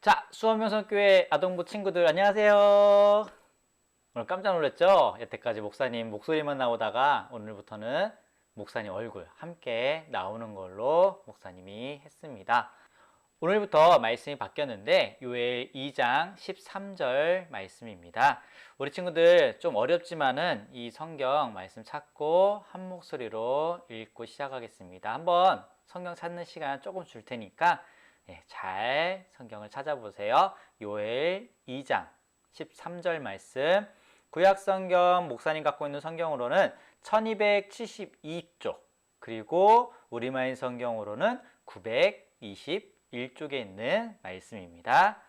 자, 수원명성교회 아동부 친구들 안녕하세요. 오늘 깜짝 놀랐죠? 여태까지 목사님 목소리만 나오다가 오늘부터는 목사님 얼굴 함께 나오는 걸로 목사님이 했습니다. 오늘부터 말씀이 바뀌었는데 요엘 2장 13절 말씀입니다. 우리 친구들 좀 어렵지만은 이 성경 말씀 찾고 한 목소리로 읽고 시작하겠습니다. 한번 성경 찾는 시간 조금 줄 테니까 잘 성경을 찾아보세요. 요엘 2장 13절 말씀, 구약성경 목사님 갖고 있는 성경으로는 1272쪽, 그리고 우리말 성경으로는 921쪽에 있는 말씀입니다.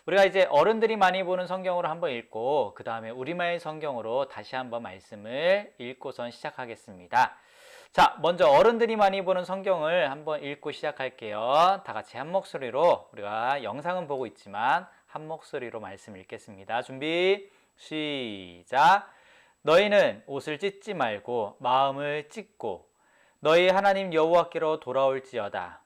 우리가 이제 어른들이 많이 보는 성경으로 한번 읽고 그 다음에 우리말 성경으로 다시 한번 말씀을 읽고선 시작하겠습니다. 자, 먼저 어른들이 많이 보는 성경을 한번 읽고 시작할게요. 다 같이 한 목소리로, 우리가 영상은 보고 있지만 한 목소리로 말씀 읽겠습니다. 준비, 시작. 너희는 옷을 찢지 말고 마음을 찢고 너희 하나님 여호와께로 돌아올지어다.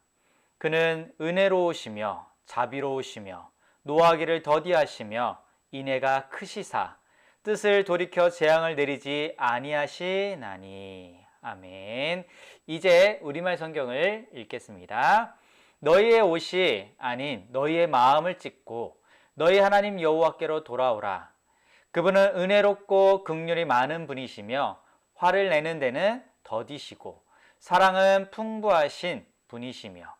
그는 은혜로우시며 자비로우시며 노하기를 더디하시며 인애가 크시사 뜻을 돌이켜 재앙을 내리지 아니하시나니. 아멘. 이제 우리말 성경을 읽겠습니다. 너희의 옷이 아닌 너희의 마음을 찢고 너희 하나님 여호와께로 돌아오라. 그분은 은혜롭고 긍휼이 많은 분이시며 화를 내는 데는 더디시고 사랑은 풍부하신 분이시며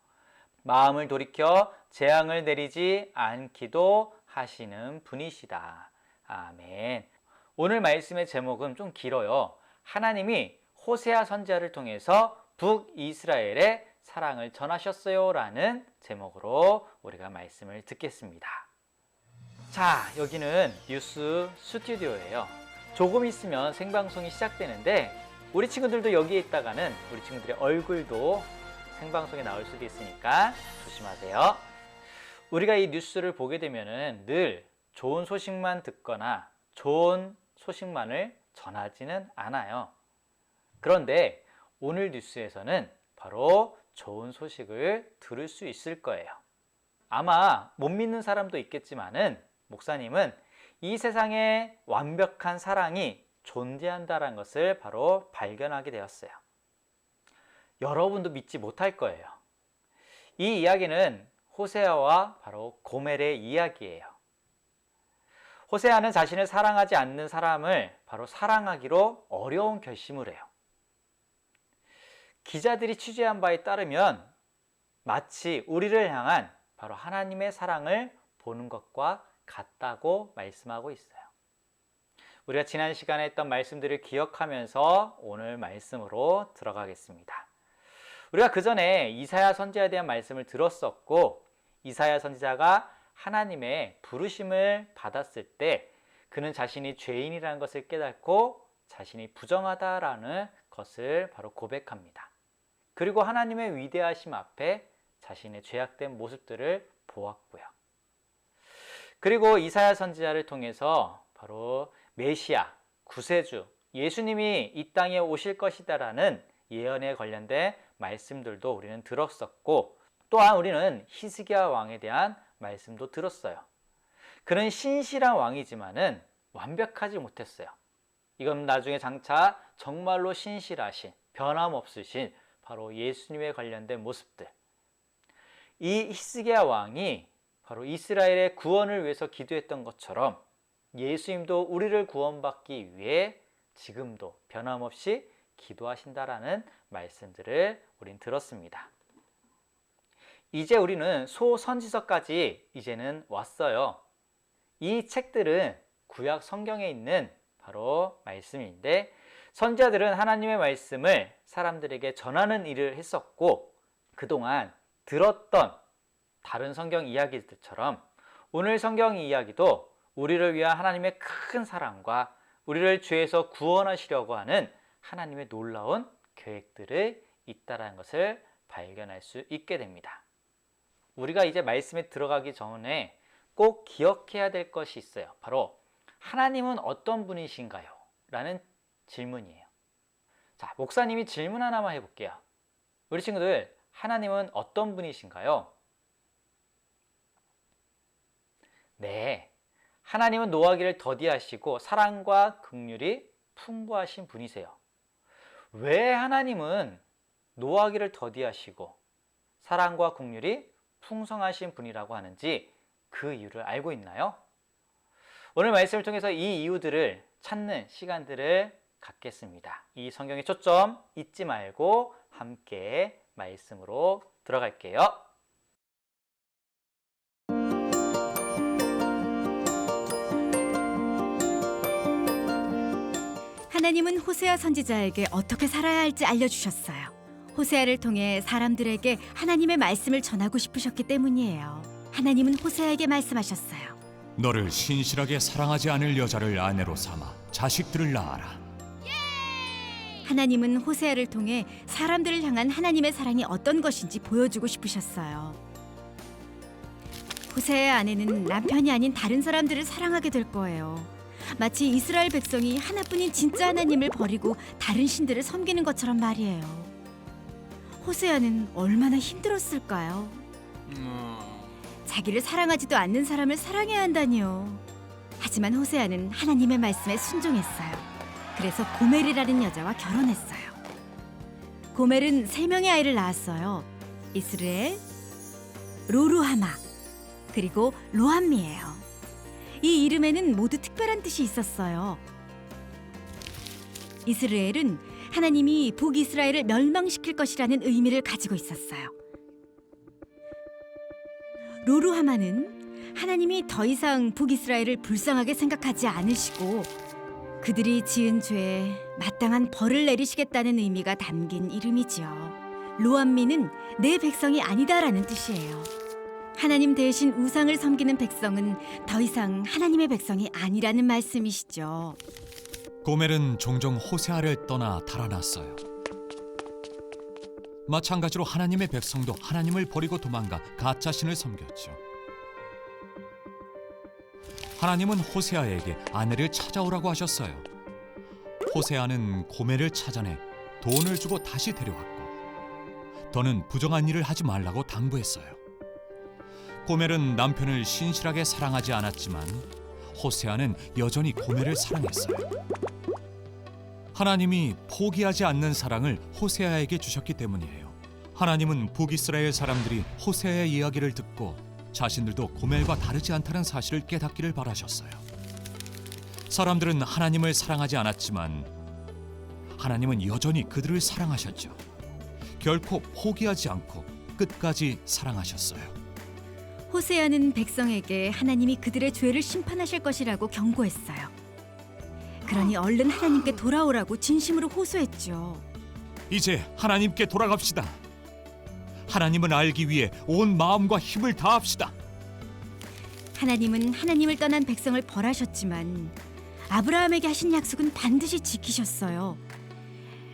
마음을 돌이켜 재앙을 내리지 않기도 하시는 분이시다. 아멘. 오늘 말씀의 제목은 좀 길어요. 하나님이 호세아 선지자를 통해서 북이스라엘의 사랑을 전하셨어요 라는 제목으로 우리가 말씀을 듣겠습니다. 자, 여기는 뉴스 스튜디오예요. 조금 있으면 생방송이 시작되는데 우리 친구들도 여기에 있다가는 우리 친구들의 얼굴도 생방송에 나올 수도 있으니까 조심하세요. 우리가 이 뉴스를 보게 되면은 늘 좋은 소식만 듣거나 좋은 소식만을 전하지는 않아요. 그런데 오늘 뉴스에서는 바로 좋은 소식을 들을 수 있을 거예요. 아마 못 믿는 사람도 있겠지만은 목사님은 이 세상에 완벽한 사랑이 존재한다는 것을 바로 발견하게 되었어요. 여러분도 믿지 못할 거예요. 이 이야기는 호세아와 바로 고멜의 이야기예요. 호세아는 자신을 사랑하지 않는 사람을 바로 사랑하기로 어려운 결심을 해요. 기자들이 취재한 바에 따르면 마치 우리를 향한 바로 하나님의 사랑을 보는 것과 같다고 말씀하고 있어요. 우리가 지난 시간에 했던 말씀들을 기억하면서 오늘 말씀으로 들어가겠습니다. 우리가 그 전에 이사야 선지자에 대한 말씀을 들었었고, 이사야 선지자가 하나님의 부르심을 받았을 때 그는 자신이 죄인이라는 것을 깨닫고 자신이 부정하다라는 것을 바로 고백합니다. 그리고 하나님의 위대하심 앞에 자신의 죄악된 모습들을 보았고요. 그리고 이사야 선지자를 통해서 바로 메시아, 구세주, 예수님이 이 땅에 오실 것이다라는 예언에 관련된 말씀들도 우리는 들었었고, 또한 우리는 히스기야 왕에 대한 말씀도 들었어요. 그는 신실한 왕이지만은 완벽하지 못했어요. 이건 나중에 장차 정말로 신실하신, 변함없으신 바로 예수님에 관련된 모습들. 이 히스기야 왕이 바로 이스라엘의 구원을 위해서 기도했던 것처럼 예수님도 우리를 구원받기 위해 지금도 변함없이 기도하신다라는 말씀들을 우린 들었습니다. 이제 우리는 소선지서까지 이제는 왔어요. 이 책들은 구약 성경에 있는 바로 말씀인데, 선지자들은 하나님의 말씀을 사람들에게 전하는 일을 했었고, 그동안 들었던 다른 성경 이야기들처럼 오늘 성경 이야기도 우리를 위한 하나님의 큰 사랑과 우리를 죄에서 구원하시려고 하는 하나님의 놀라운 계획들을 있다는 것을 발견할 수 있게 됩니다. 우리가 이제 말씀에 들어가기 전에 꼭 기억해야 될 것이 있어요. 바로 하나님은 어떤 분이신가요? 라는 질문이에요. 자, 목사님이 질문 하나만 해볼게요. 우리 친구들, 하나님은 어떤 분이신가요? 네, 하나님은 노하기를 더디하시고 사랑과 긍휼이 풍부하신 분이세요. 왜 하나님은 노하기를 더디하시고 사랑과 긍휼이 풍성하신 분이라고 하는지 그 이유를 알고 있나요? 오늘 말씀을 통해서 이 이유들을 찾는 시간들을 갖겠습니다. 이 성경의 초점 잊지 말고 함께 말씀으로 들어갈게요. 하나님은 호세아 선지자에게 어떻게 살아야 할지 알려주셨어요. 호세아를 통해 사람들에게 하나님의 말씀을 전하고 싶으셨기 때문이에요. 하나님은 호세아에게 말씀하셨어요. 너를 신실하게 사랑하지 않을 여자를 아내로 삼아 자식들을 낳아라. 하나님은 호세아를 통해 사람들을 향한 하나님의 사랑이 어떤 것인지 보여주고 싶으셨어요. 호세아의 아내는 남편이 아닌 다른 사람들을 사랑하게 될 거예요. 마치 이스라엘 백성이 하나뿐인 진짜 하나님을 버리고 다른 신들을 섬기는 것처럼 말이에요. 호세아는 얼마나 힘들었을까요? 자기를 사랑하지도 않는 사람을 사랑해야 한다니요. 하지만 호세아는 하나님의 말씀에 순종했어요. 그래서 고멜이라는 여자와 결혼했어요. 고멜은 3명의 아이를 낳았어요. 이스르엘, 로루하마, 그리고 로함미예요. 이 이름에는 모두 특별한 뜻이 있었어요. 이스라엘은 하나님이 북이스라엘을 멸망시킬 것이라는 의미를 가지고 있었어요. 로루하마는 하나님이 더 이상 북이스라엘을 불쌍하게 생각하지 않으시고 그들이 지은 죄에 마땅한 벌을 내리시겠다는 의미가 담긴 이름이지요. 로함미는 내 백성이 아니다라는 뜻이에요. 하나님 대신 우상을 섬기는 백성은 더 이상 하나님의 백성이 아니라는 말씀이시죠. 고멜은 종종 호세아를 떠나 달아났어요. 마찬가지로 하나님의 백성도 하나님을 버리고 도망가 가짜 신을 섬겼죠. 하나님은 호세아에게 아내를 찾아오라고 하셨어요. 호세아는 고멜을 찾아내 돈을 주고 다시 데려왔고 더는 부정한 일을 하지 말라고 당부했어요. 고멜은 남편을 신실하게 사랑하지 않았지만 호세아는 여전히 고멜을 사랑했어요. 하나님이 포기하지 않는 사랑을 호세아에게 주셨기 때문이에요. 하나님은 북이스라엘 사람들이 호세아의 이야기를 듣고 자신들도 고멜과 다르지 않다는 사실을 깨닫기를 바라셨어요. 사람들은 하나님을 사랑하지 않았지만 하나님은 여전히 그들을 사랑하셨죠. 결코 포기하지 않고 끝까지 사랑하셨어요. 호세아는 백성에게 하나님이 그들의 죄를 심판하실 것이라고 경고했어요. 그러니 얼른 하나님께 돌아오라고 진심으로 호소했죠. 이제 하나님께 돌아갑시다. 하나님을 알기 위해 온 마음과 힘을 다합시다. 하나님은 하나님을 떠난 백성을 벌하셨지만 아브라함에게 하신 약속은 반드시 지키셨어요.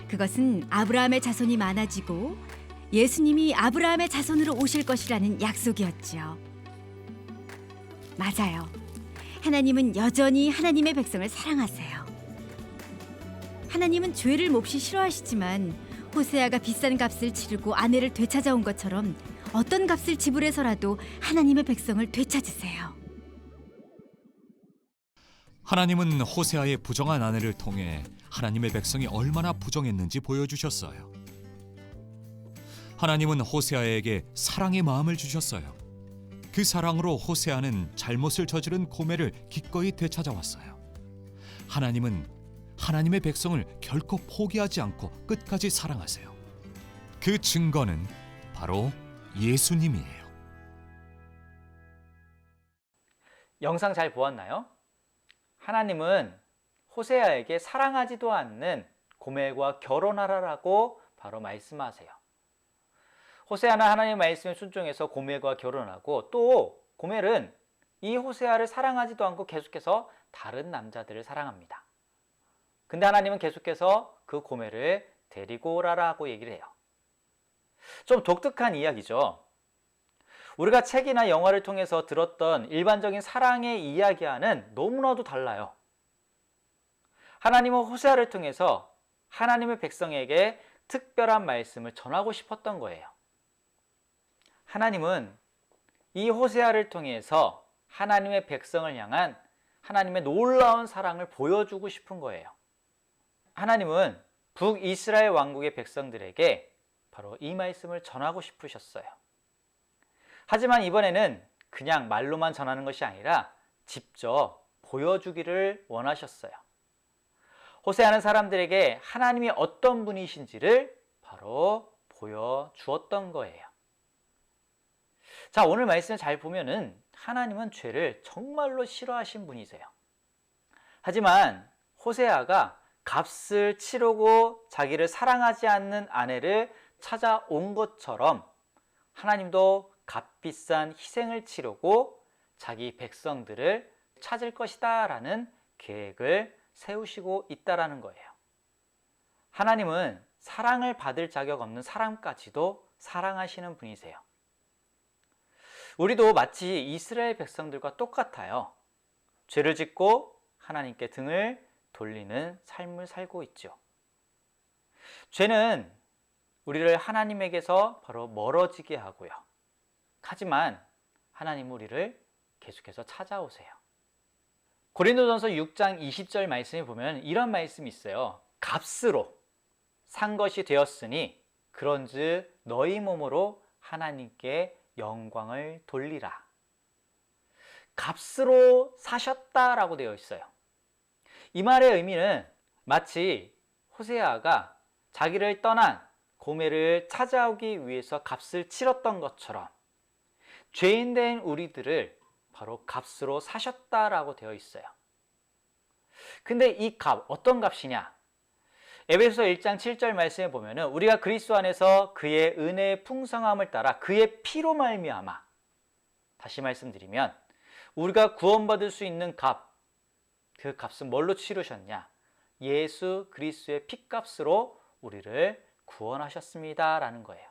그것은 아브라함의 자손이 많아지고 예수님이 아브라함의 자손으로 오실 것이라는 약속이었죠. 맞아요. 하나님은 여전히 하나님의 백성을 사랑하세요. 하나님은 죄를 몹시 싫어하시지만 호세아가 비싼 값을 치르고 아내를 되찾아온 것처럼 어떤 값을 지불해서라도 하나님의 백성을 되찾으세요. 하나님은 호세아의 부정한 아내를 통해 하나님의 백성이 얼마나 부정했는지 보여주셨어요. 하나님은 호세아에게 사랑의 마음을 주셨어요. 그 사랑으로 호세아는 잘못을 저지른 고멜을 기꺼이 되찾아왔어요. 하나님은 하나님의 백성을 결코 포기하지 않고 끝까지 사랑하세요. 그 증거는 바로 예수님이에요. 영상 잘 보았나요? 하나님은 호세아에게 사랑하지도 않는 고멜과 결혼하라라고 바로 말씀하세요. 호세아는 하나님의 말씀에 순종해서 고멜과 결혼하고 또 고멜은 이 호세아를 사랑하지도 않고 계속해서 다른 남자들을 사랑합니다. 근데 하나님은 계속해서 그 고멜을 데리고 오라라고 얘기를 해요. 좀 독특한 이야기죠. 우리가 책이나 영화를 통해서 들었던 일반적인 사랑의 이야기와는 너무나도 달라요. 하나님은 호세아를 통해서 하나님의 백성에게 특별한 말씀을 전하고 싶었던 거예요. 하나님은 이 호세아를 통해서 하나님의 백성을 향한 하나님의 놀라운 사랑을 보여주고 싶은 거예요. 하나님은 북이스라엘 왕국의 백성들에게 바로 이 말씀을 전하고 싶으셨어요. 하지만 이번에는 그냥 말로만 전하는 것이 아니라 직접 보여주기를 원하셨어요. 호세아는 사람들에게 하나님이 어떤 분이신지를 바로 보여주었던 거예요. 자, 오늘 말씀을 잘 보면은 하나님은 죄를 정말로 싫어하신 분이세요. 하지만 호세아가 값을 치르고 자기를 사랑하지 않는 아내를 찾아온 것처럼 하나님도 값비싼 희생을 치르고 자기 백성들을 찾을 것이다 라는 계획을 세우시고 있다라는 거예요. 하나님은 사랑을 받을 자격 없는 사람까지도 사랑하시는 분이세요. 우리도 마치 이스라엘 백성들과 똑같아요. 죄를 짓고 하나님께 등을 돌리는 삶을 살고 있죠. 죄는 우리를 하나님에게서 바로 멀어지게 하고요. 하지만 하나님은 우리를 계속해서 찾아오세요. 고린도전서 6장 20절 말씀에 보면 이런 말씀이 있어요. 값으로 산 것이 되었으니 그런즉 너희 몸으로 하나님께 영광을 돌리라. 값으로 사셨다라고 되어 있어요. 이 말의 의미는 마치 호세아가 자기를 떠난 고멜을 찾아오기 위해서 값을 치렀던 것처럼 죄인된 우리들을 바로 값으로 사셨다라고 되어 있어요. 근데 이 값, 어떤 값이냐? 에베소서 1장 7절 말씀에 보면은 우리가 그리스도 안에서 그의 은혜의 풍성함을 따라 그의 피로 말미암아, 다시 말씀드리면 우리가 구원받을 수 있는 값, 그 값은 뭘로 치르셨냐? 예수 그리스도의 피값으로 우리를 구원하셨습니다 라는 거예요.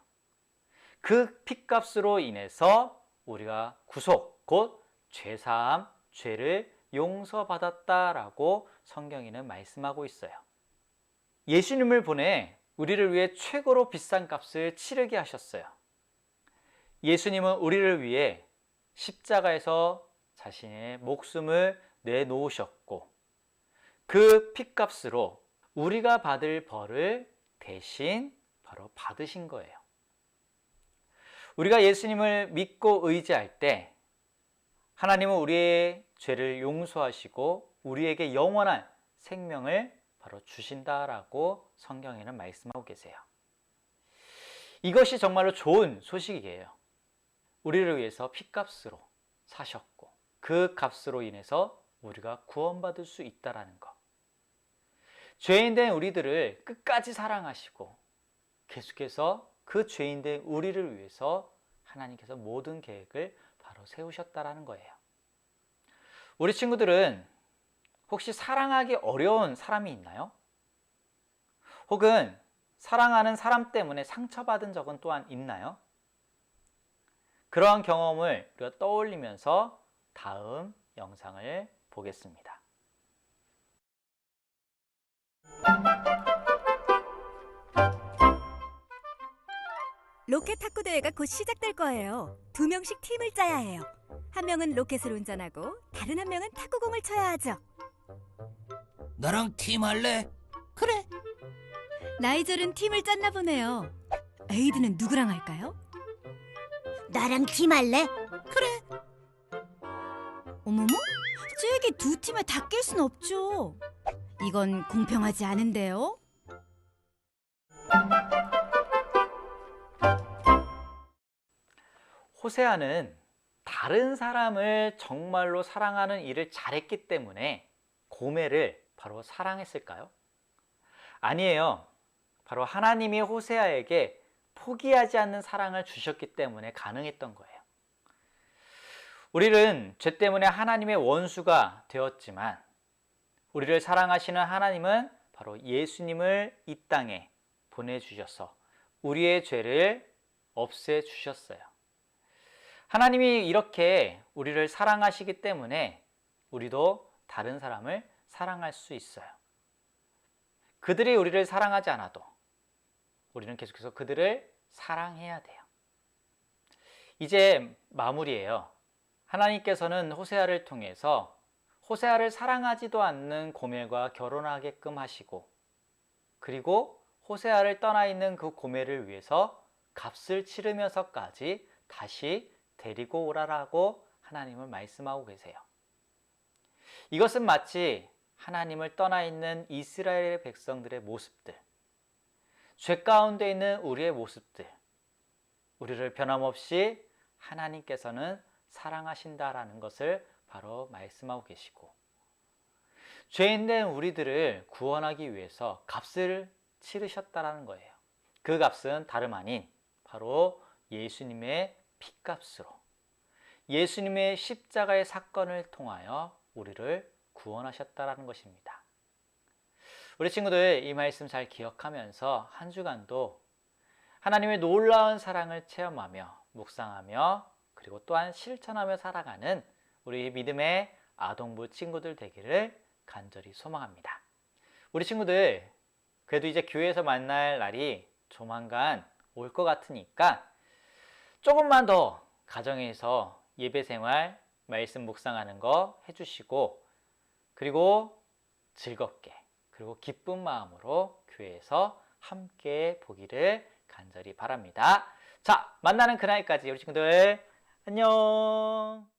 그 피값으로 인해서 우리가 구속, 곧 죄사함, 죄를 용서받았다라고 성경에는 말씀하고 있어요. 예수님을 보내 우리를 위해 최고로 비싼 값을 치르게 하셨어요. 예수님은 우리를 위해 십자가에서 자신의 목숨을 내놓으셨고 그 피값으로 우리가 받을 벌을 대신 바로 받으신 거예요. 우리가 예수님을 믿고 의지할 때 하나님은 우리의 죄를 용서하시고 우리에게 영원한 생명을 바로 주신다라고 성경에는 말씀하고 계세요. 이것이 정말로 좋은 소식이에요. 우리를 위해서 피값으로 사셨고 그 값으로 인해서 우리가 구원받을 수 있다라는 것. 죄인된 우리들을 끝까지 사랑하시고 계속해서 그 죄인된 우리를 위해서 하나님께서 모든 계획을 바로 세우셨다라는 거예요. 우리 친구들은 혹시 사랑하기 어려운 사람이 있나요? 혹은 사랑하는 사람 때문에 상처받은 적은 또한 있나요? 그러한 경험을 우리가 떠올리면서 다음 영상을 보겠습니다. 로켓 탁구 대회가 곧 시작될 거예요. 2명씩 팀을 짜야 해요. 한 명은 로켓을 운전하고 다른 한 명은 탁구공을 쳐야 하죠. 나랑 팀 할래? 그래. 나이절은 팀을 짰나 보네요. 에이드는 누구랑 할까요? 나랑 팀 할래? 그래. 어머머? 잭이 두 팀에 다 낄 순 없죠. 이건 공평하지 않은데요. 호세아는 다른 사람을 정말로 사랑하는 일을 잘했기 때문에 고멜을 바로 사랑했을까요? 아니에요. 바로 하나님이 호세아에게 포기하지 않는 사랑을 주셨기 때문에 가능했던 거예요. 우리는 죄 때문에 하나님의 원수가 되었지만 우리를 사랑하시는 하나님은 바로 예수님을 이 땅에 보내주셔서 우리의 죄를 없애주셨어요. 하나님이 이렇게 우리를 사랑하시기 때문에 우리도 다른 사람을 사랑할 수 있어요. 그들이 우리를 사랑하지 않아도 우리는 계속해서 그들을 사랑해야 돼요. 이제 마무리예요. 하나님께서는 호세아를 통해서 호세아를 사랑하지도 않는 고멜과 결혼하게끔 하시고, 그리고 호세아를 떠나 있는 그 고멜을 위해서 값을 치르면서까지 다시 데리고 오라라고 하나님은 말씀하고 계세요. 이것은 마치 하나님을 떠나 있는 이스라엘의 백성들의 모습들, 죄 가운데 있는 우리의 모습들, 우리를 변함없이 하나님께서는 사랑하신다라는 것을 바로 말씀하고 계시고, 죄인된 우리들을 구원하기 위해서 값을 치르셨다라는 거예요. 그 값은 다름 아닌 바로 예수님의 피값으로, 예수님의 십자가의 사건을 통하여 우리를 구원하셨다라는 것입니다. 우리 친구들, 이 말씀 잘 기억하면서 한 주간도 하나님의 놀라운 사랑을 체험하며 묵상하며, 그리고 또한 실천하며 살아가는 우리 믿음의 아동부 친구들 되기를 간절히 소망합니다. 우리 친구들, 그래도 이제 교회에서 만날 날이 조만간 올 것 같으니까 조금만 더 가정에서 예배 생활, 말씀 묵상하는 거 해주시고, 그리고 즐겁게, 그리고 기쁜 마음으로 교회에서 함께 보기를 간절히 바랍니다. 자, 만나는 그날까지 우리 친구들 안녕.